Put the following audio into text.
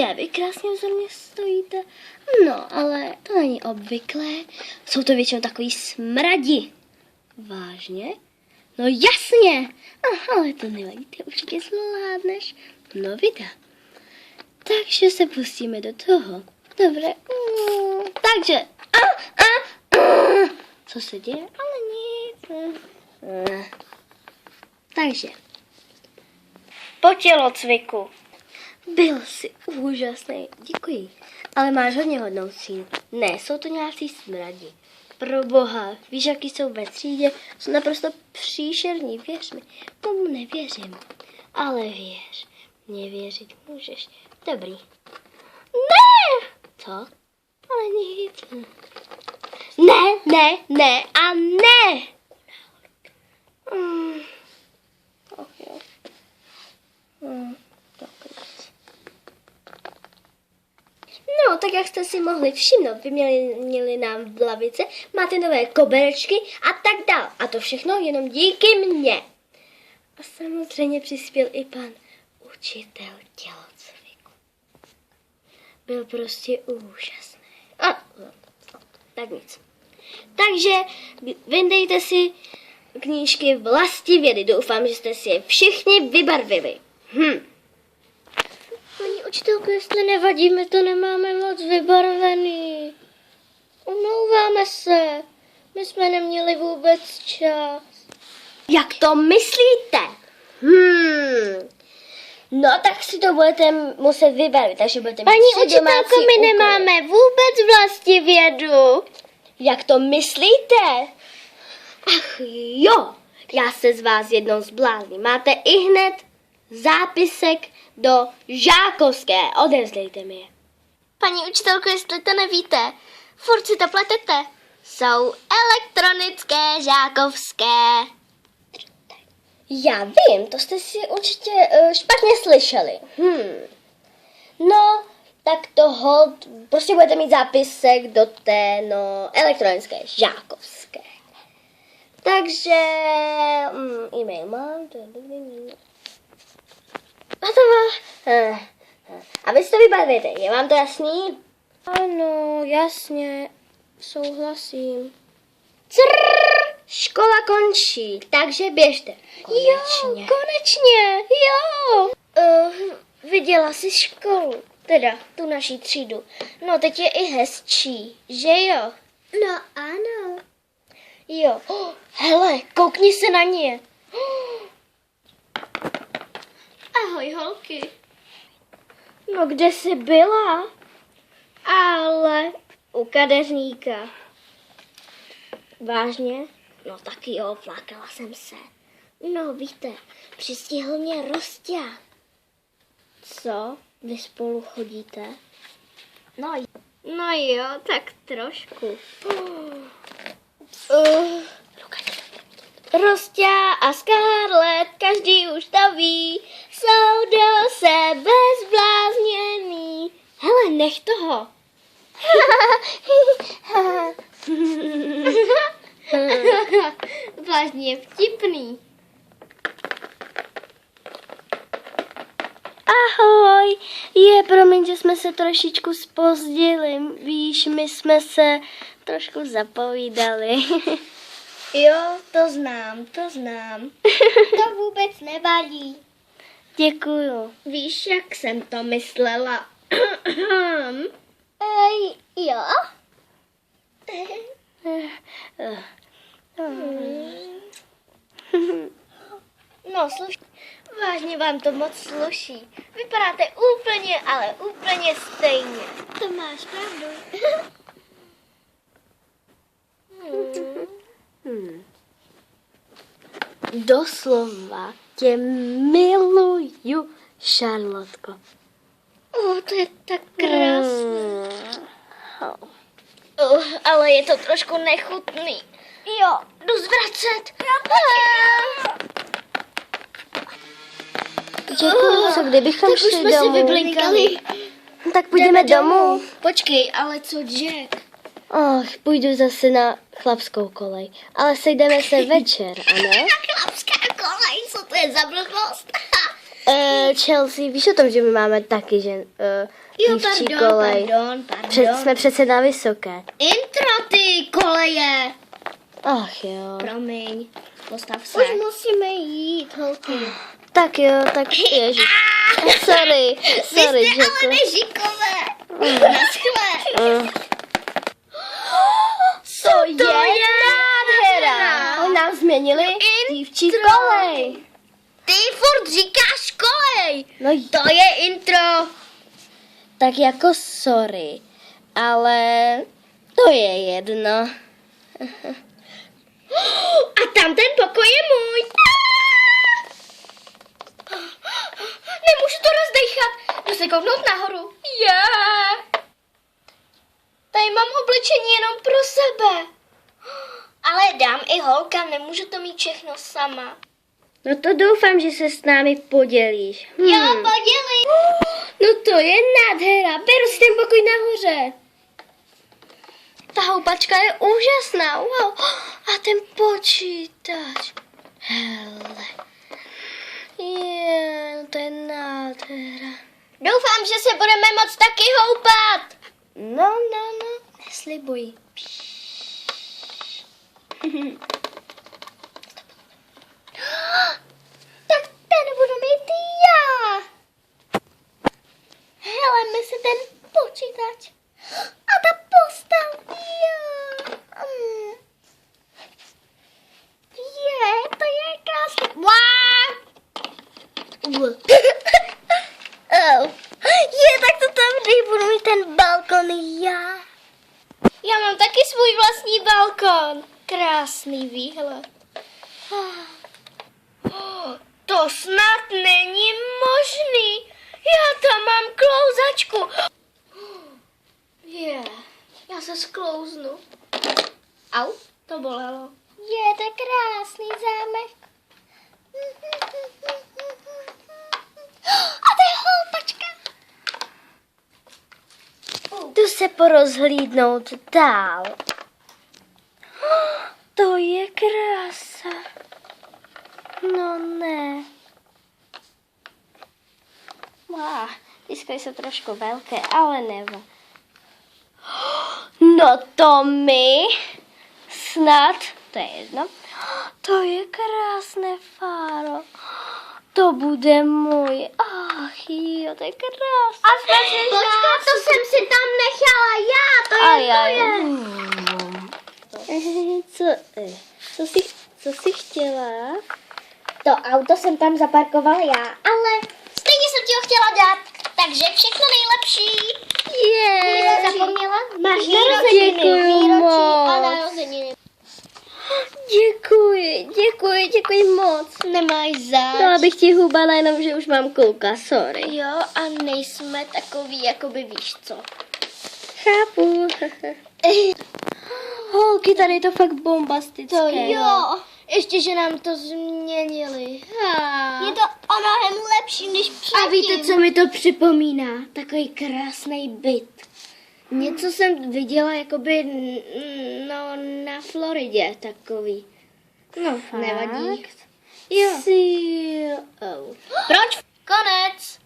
vy krásně vzorně stojíte. No, ale to není obvyklé. Jsou to většinou takový smradi. Vážně? No jasně. Ale to nevadí, ty určitě zvládneš. No vida. Takže se pustíme do toho. Dobré. Takže. Co se děje? Ale nic. Takže. Po tělocviku. Byl jsi úžasný, děkuji. Ale máš hodně hodnou třídu. Ne, jsou to nějací smradi. Pro boha, víš, jaký jsou ve třídě? Jsou naprosto příšerní, věř mi. Tomu nevěřím. Ale věř, mě věřit můžeš. Dobrý. Ne! Co? Ale nic. Ne a ne! Ach jo. No, tak jak jste si mohli všimnout, vyměnili nám v lavice, máte nové koberečky a tak dál. A to všechno jenom díky mně. A samozřejmě přispěl i pan učitel tělocviku. Byl prostě úžasný. Tak nic. Takže vyndejte si knížky vlastivědy. Doufám, že jste si je všichni vybarvili. Paní učitelko, jestli nevadí, my to nemáme moc vybarvený. Omlouváme se. My jsme neměli vůbec čas. Jak to myslíte? No, tak si to budete muset vybarvit, takže budete mít Paní tři domácí učitelko, my úkoly. nemáme vůbec vlastivědu. Jak to myslíte? Ach jo, já se z vás jednou zblázním. Máte i hned zápisek do žákovské. Odevzdejte mi je. Paní učitelko, jestli to nevíte, furt si to pletete. Jsou elektronické žákovské. Já vím, to jste si určitě špatně slyšeli. No, tak to hold, prostě budete mít zápisek do té, elektronické žákovské. Takže, e-mail mám. A vy si to vybarvíte, je vám to jasný? Ano, jasně, souhlasím. Škola končí, takže běžte. Konečně. Jo, konečně, jo. Viděla jsi školu, teda tu naší třídu. No, teď je i hezčí, že jo? No ano. Jo. Hele, koukni se na ně. Ahoj, holky. No, kde jsi byla? Ale u kadeřníka. Vážně? No taky jo, flákala jsem se. No víte, přistihl mě Rostě. Co? Vy spolu chodíte? No jo, tak trošku. Rostě a Scarlett, každý už to ví, jsou do sebe zblázněný. Hele, nech toho. Vážně vtipný. Ahoj, promiň, že jsme se trošičku zpozdili. Víš, my jsme se trošku zapovídali. Jo, to znám. To vůbec nevadí. Děkuju. Víš, jak jsem to myslela? Jo? No, vážně vám to moc sluší. Vypadáte úplně, ale úplně stejně. To máš pravdu. Doslova tě miluju, Šarlotko. To je tak krásné. Ale je to trošku nechutný. Jo, jdu zvracet. Děkuji, co kdybychom Tak už šli jsme si domů. vyblinkali. Tak půjdeme domů. Počkej, ale co Jack? Půjdu zase na chlapskou kolej. Ale sejdeme se večer, ano? Chlapská kolej, co to je za blbost? Chelsea, víš o tom, že my máme taky, že dívčí kolej. pardon. Jsme přece na vysoké. Intro, ty koleje. Ach jo. Promiň, postav se. Už musíme jít, holky. Tak jo, tak ježiš. Sorry, Vy jste ale Jacku. nežikové. Naschle. To je nádhera. Oni nám změnili dívčí kolej. Ty furt říkáš kolej. No To je intro. tak jako sorry, ale to je jedno. A tam ten pokoj je můj. Nemůžu to rozdechat. Jdu se kouknout nahoru. Tady mám oblečení jenom pro sebe. Ale dám i holka, nemůžu to mít všechno sama. No to doufám, že se s námi podělíš. Jo, podělím. No to je nádhera, beru si ten pokoj nahoře. Ta houpačka je úžasná. Wow. A ten počítač. Hele. To je nádhera. Doufám, že se budeme moc taky houpat. No, Neslibuji. Tak ten budu mít já. Hele, mi se ten počítač. A ta postel. To je krásný. tak to tam budu mít ten balkon já. Já mám taky svůj vlastní balkon. Krásný výhled. To snad není možný. Já tam mám klouzačku. Já se sklouznu. Au, to bolelo. To je krásný zámek. A to je houpačka. Jdu se porozhlídnout dál. To je krása. No ne. Disko jsou trošku velké, ale nebo. No to my snad, to je jedno. To je krásné, Fáro. To bude můj. Ach jo, to je krásné. Počkat, to jsem si tam nechala já. To je. Co jsi chtěla? To auto jsem tam zaparkovala já, ale stejně jsem ti ho chtěla dát. Takže všechno nejlepší. Je. Zapomněla? Máš Děkuju moc. a narozeniny. Děkuji moc. Nemáš zač. Dala bych ti hubala, jenom že už mám kluka, sorry. Jo, a nejsme takový, jakoby víš co. Chápu. Holky, tady je to fakt bombastické. Ještě, že nám to změnili. Je to o mnohem lepší, než předtím. A víte, co mi to připomíná? Takový krásný byt. Něco jsem viděla jakoby na Floridě takový. No, nevadí. Jo. Proč? Konec.